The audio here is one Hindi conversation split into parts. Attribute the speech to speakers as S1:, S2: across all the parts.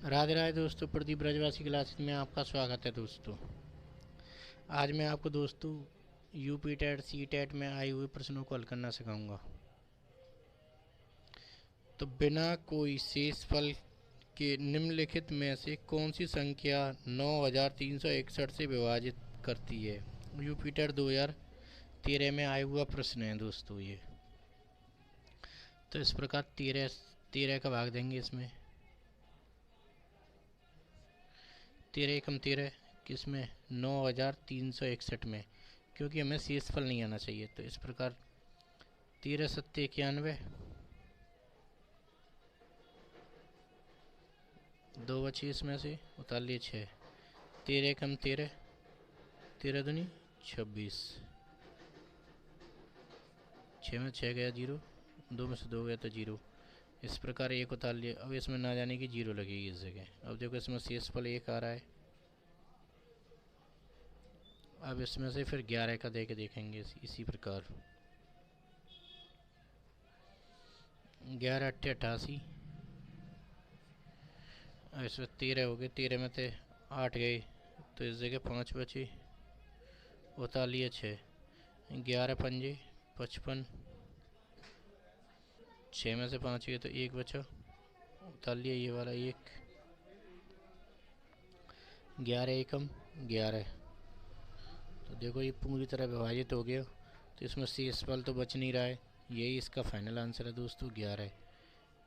S1: राधे राधे दोस्तों, प्रदीप ब्रजवासी क्लासेस में आपका स्वागत है दोस्तों। आज मैं आपको दोस्तों यूपी टेट सी टेट में आए हुए प्रश्नों को हल करना सिखाऊंगा। तो बिना कोई शेषफल के निम्नलिखित में से कौन सी संख्या 9361 से विभाजित करती है। यूपी टेट 2013 में आया हुआ प्रश्न है दोस्तों ये। तो इस प्रकार तेरह तेरह का भाग देंगे इसमें। 13 एकम 13 किसमें 9361 में, क्योंकि हमें शेषफल नहीं आना चाहिए। तो इस प्रकार 13 सत्ते 91, दो बचे इसमें से उतार लिए 6। 13 एकम 13, 13 दूनी 26, 6 में 6 गया 0, 2 में से 2 गया तो 0। इस प्रकार एक उतार लिया। अब इसमें ना जाने की 0 लगेगी इस जगह। अब देखो इसमें शेषफल 1 आ रहा है। अब इसमें से फिर 11 का दे के देखेंगे इसी प्रकार। 11 8 88। अब इसमें 13 हो गए, 13 में थे 8 गए तो इस जगह 5 बचे, उतार लिए 6। 11 पंजे 55, 6 में से 5 गए तो 1 बचा, उतार लिया ये वाला 1। 11 एकम 11। तो देखो ये पूरी तरह विभाजित हो गया, तो इसमें शेषफल तो बच नहीं रहा है। यही इसका फाइनल आंसर है दोस्तों 11,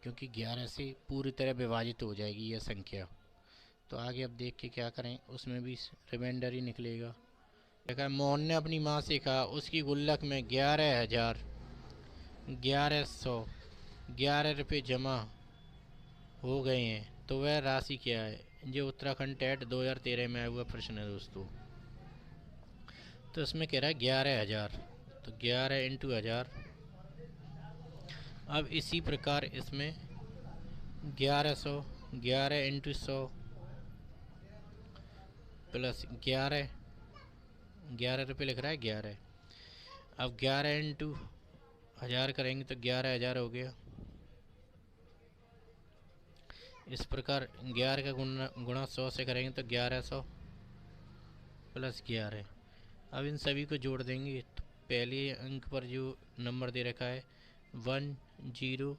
S1: क्योंकि 11 से पूरी तरह विभाजित हो जाएगी यह संख्या। तो आगे अब देख के क्या करें, उसमें भी रिमाइंडर ही निकलेगा। देखा, मोहन ने अपनी माँ से कहा उसकी गुल्लक में 11,000 1100 11 रुपये जमा हो गए हैं, तो वह राशि क्या है। ये उत्तराखंड टेट 2013 में आया हुआ प्रश्न है दोस्तों। तो इसमें कह रहा है 11,000, तो 11 × 1000। अब इसी प्रकार इसमें 1100, 11 × 100 प्लस 11, 11 रुपये लिख रहा है 11। अब 11 × 1000 करेंगे तो 11,000 हो गया। इस प्रकार 11 का गुणा 100 से करेंगे तो 1100 प्लस 11। अब इन सभी को जोड़ देंगे तो पहले अंक पर जो नंबर दे रखा है 100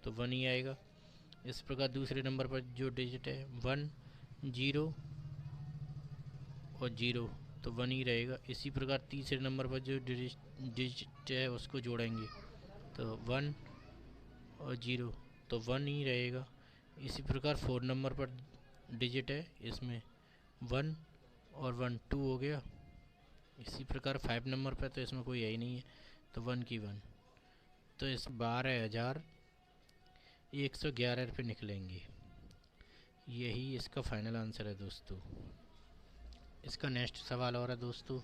S1: तो 1 ही आएगा। इस प्रकार दूसरे नंबर पर जो डिजिट है 10 और 0 तो 1 ही रहेगा। इसी प्रकार तीसरे नंबर पर जो डिजिट है उसको जोड़ेंगे तो 1 और 0 तो 1 ही रहेगा। इसी प्रकार 4 नंबर पर डिजिट है, इसमें 1 और 1 2 हो गया। इसी प्रकार 5 नंबर पर तो इसमें कोई है ही नहीं है, तो 1 की 1। तो इस 12,111 रुपये निकलेंगे। यही इसका फाइनल आंसर है दोस्तों। इसका नेक्स्ट सवाल और है दोस्तों।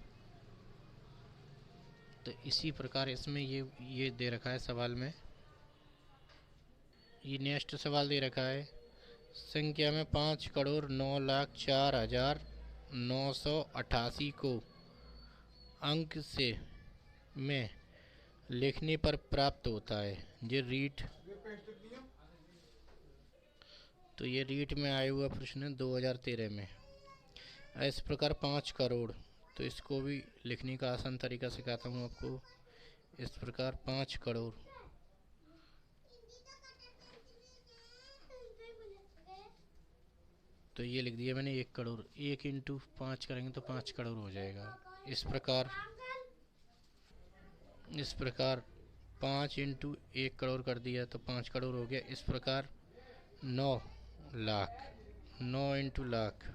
S1: तो इसी प्रकार इसमें ये दे रखा है सवाल में। ये नेक्स्ट सवाल दे रखा है संख्या में 5,09,04,988 को अंक से में लिखने पर प्राप्त होता है। ये रीट तो ये रीट में आया हुआ प्रश्न है 2013 में। इस प्रकार 5 करोड़, तो इसको भी लिखने का आसान तरीका सिखाता हूँ आपको। इस प्रकार 5 करोड़, तो ये लिख दिया मैंने 1 करोड़। 1 × 5 करेंगे तो 5 करोड़ हो जाएगा। इस प्रकार 5 × 1 करोड़ कर दिया तो 5 करोड़ हो गया। इस प्रकार 9 लाख, 9 × लाख।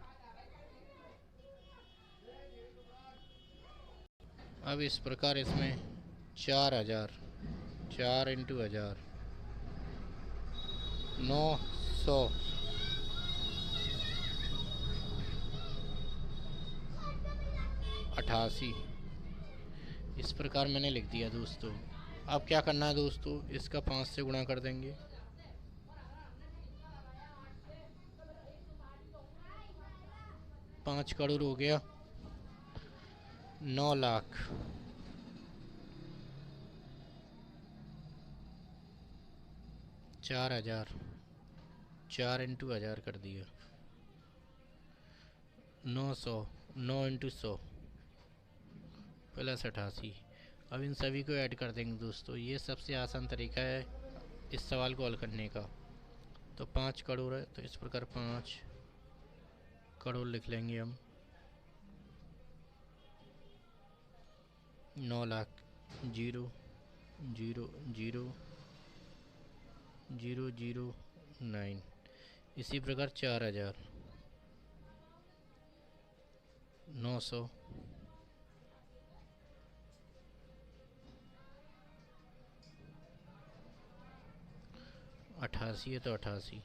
S1: अब इस प्रकार इसमें 4,000, 4 × 1000, 900, 88। इस प्रकार मैंने लिख दिया दोस्तों। अब क्या करना है दोस्तों, इसका 5 से गुणा कर देंगे। 5 करोड़ हो गया, 9 लाख, 4,000, 4 इंटू 1000 कर दिया, 900, 9 इंटू 100 प्लस 88। अब इन सभी को ऐड कर देंगे दोस्तों। ये सबसे आसान तरीका है इस सवाल को हल करने का। तो 5 करोड़ है, तो इस प्रकार 5 करोड़ लिख लेंगे हम। 9 लाख, 0 0 0 0 0 9। इसी प्रकार 4000, 900, 88 है तो 88।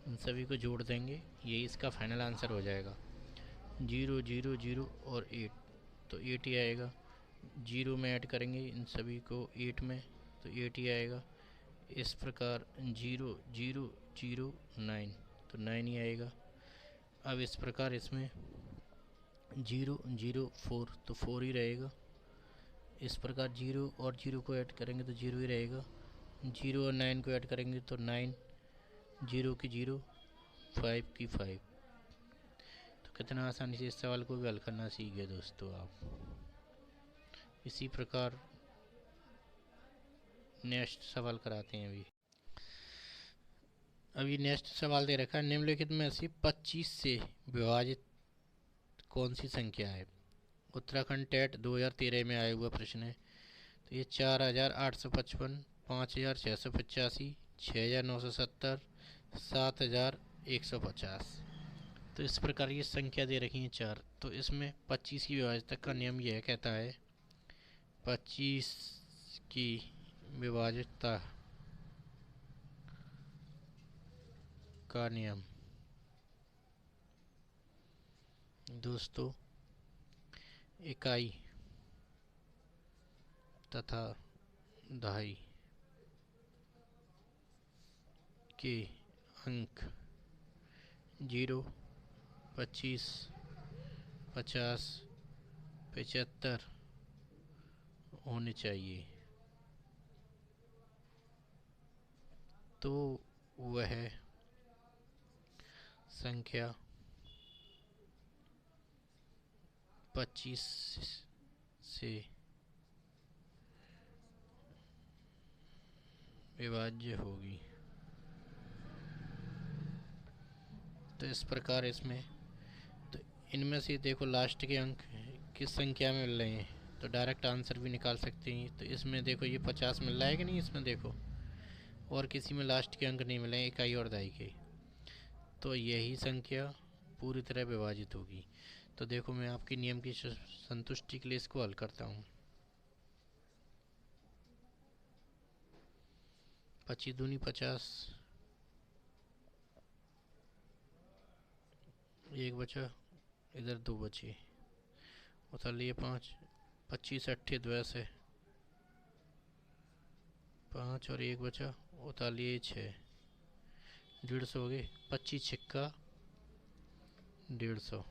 S1: इन सभी को जोड़ देंगे, ये इसका फाइनल आंसर हो जाएगा। 0 0 0 और 8, तो 8 ही आएगा। 0 में ऐड करेंगे इन सभी को 8 में, तो 8 ही आएगा। इस प्रकार 0 0 0 9, तो 9 ही आएगा। अब इस प्रकार इसमें 0 0 4, तो 4 ही रहेगा। इस प्रकार 0 और 0 को ऐड करेंगे तो 0 ही रहेगा। 0 और 9 को ऐड करेंगे तो 9, 0 की 0, 5 की 5। तो कितना आसानी से इस सवाल को भी हल करना सीख गए दोस्तों आप। इसी प्रकार नेक्स्ट सवाल कराते हैं। अभी नेक्स्ट सवाल दे रखा है, निम्नलिखित में से 25 से विभाजित कौन सी संख्या है। उत्तराखंड टेट 2013 में आया हुआ प्रश्न है। तो ये 4855, 5685, 6970, 7150। तो इस प्रकार की संख्या दे रखी है 4। तो इसमें 25 की विभाज्यता का नियम यह कहता है, 25 की विभाज्यता का नियम दोस्तों इकाई तथा दहाई के अंक 0, 25, 50, 75 होने चाहिए। तो वह संख्या 25 से विभाज्य होगी। तो इस प्रकार इसमें, तो इनमें से देखो लास्ट के अंक किस संख्या में मिल रहे हैं, तो डायरेक्ट आंसर भी निकाल सकते हैं। तो इसमें देखो ये 50 मिल रहा है कि नहीं, इसमें देखो, और किसी में लास्ट के अंक नहीं मिले इकाई और दहाई के, तो यही संख्या पूरी तरह विभाजित होगी। तो देखो मैं आपकी नियम की संतुष्टि के लिए इसको हल करता हूँ। 25 दूनी 50, एक बचा, इधर 2 बचे, उतार लिए 5, 25 अट्ठे द्वैस है 5 और 1 बचा, उतार लिए 6, 150 हो गए। 25 छिक्का 150।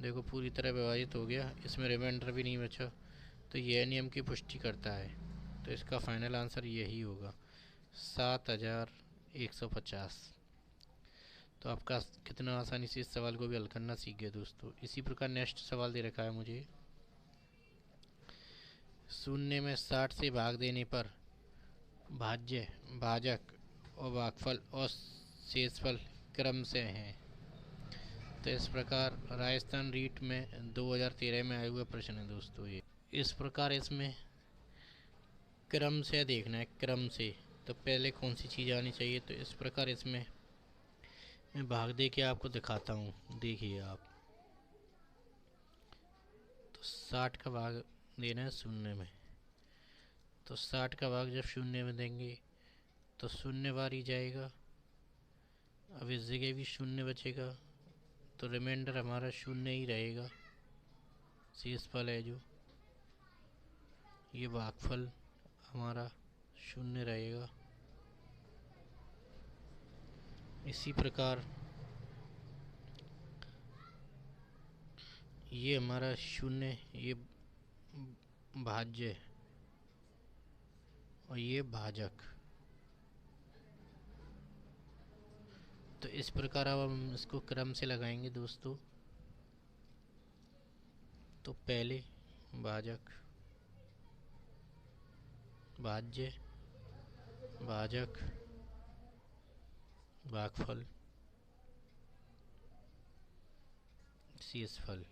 S1: देखो पूरी तरह विभाजित हो गया, इसमें रिमाइंडर भी नहीं बचा। तो यह नियम की पुष्टि करता है। तो इसका फाइनल आंसर यही होगा, 7150। तो आपका कितना आसानी से इस सवाल को भी हल करना सीख गए दोस्तों। इसी प्रकार नेक्स्ट सवाल दे रखा है मुझे, शून्य में 60 से भाग देने पर भाज्य, भाजक और भागफल और शेषफल क्रम से हैं। तो इस प्रकार राजस्थान रीट में 2013 में आए हुए प्रश्न है दोस्तों ये। इस प्रकार इसमें क्रम से देखना है, क्रम से। तो पहले कौन सी चीज़ आनी चाहिए, तो इस प्रकार इसमें मैं भाग दे के आपको दिखाता हूँ, देखिए आप। तो 60 का भाग देना है शून्य में, तो 60 का भाग जब शून्य में देंगे तो शून्य बार ही जाएगा। अब इस जगह भी शून्य बचेगा, तो रिमाइंडर हमारा शून्य ही रहेगा। शेषफल है जो ये भागफल हमारा शून्य रहेगा। इसी प्रकार ये हमारा शून्य, ये भाज्य और ये भाजक। तो इस प्रकार अब हम इसको क्रम से लगाएंगे दोस्तों। तो पहले भाजक, भाज्य, भाजक, भागफल, शेषफल।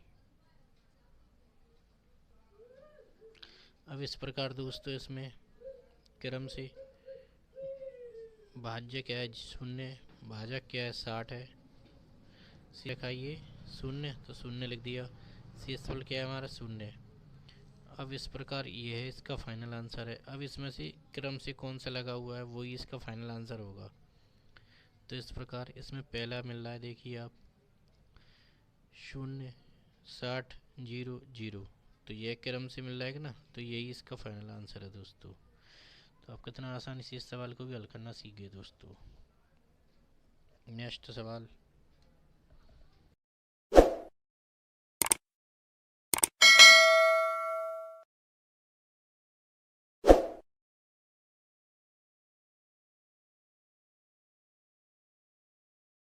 S1: अब इस प्रकार दोस्तों इसमें क्रम से भाज्य क्या है 0, भाजक क्या है 60 है, लिखाइए 0 तो 0 लिख दिया, शेषफल क्या है हमारा 0। अब इस प्रकार ये है इसका फाइनल आंसर है। अब इसमें से क्रम से कौन सा लगा हुआ है वही इसका फाइनल आंसर होगा। तो इस प्रकार इसमें पहला मिल रहा है, देखिए आप 0, 60, 0, 0, तो ये क्रम से मिल रहा है ना, तो यही इसका फाइनल आंसर है दोस्तों। तो आप कितना आसानी से इस सवाल को भी हल करना सीख गए दोस्तों। नेक्स्ट सवाल।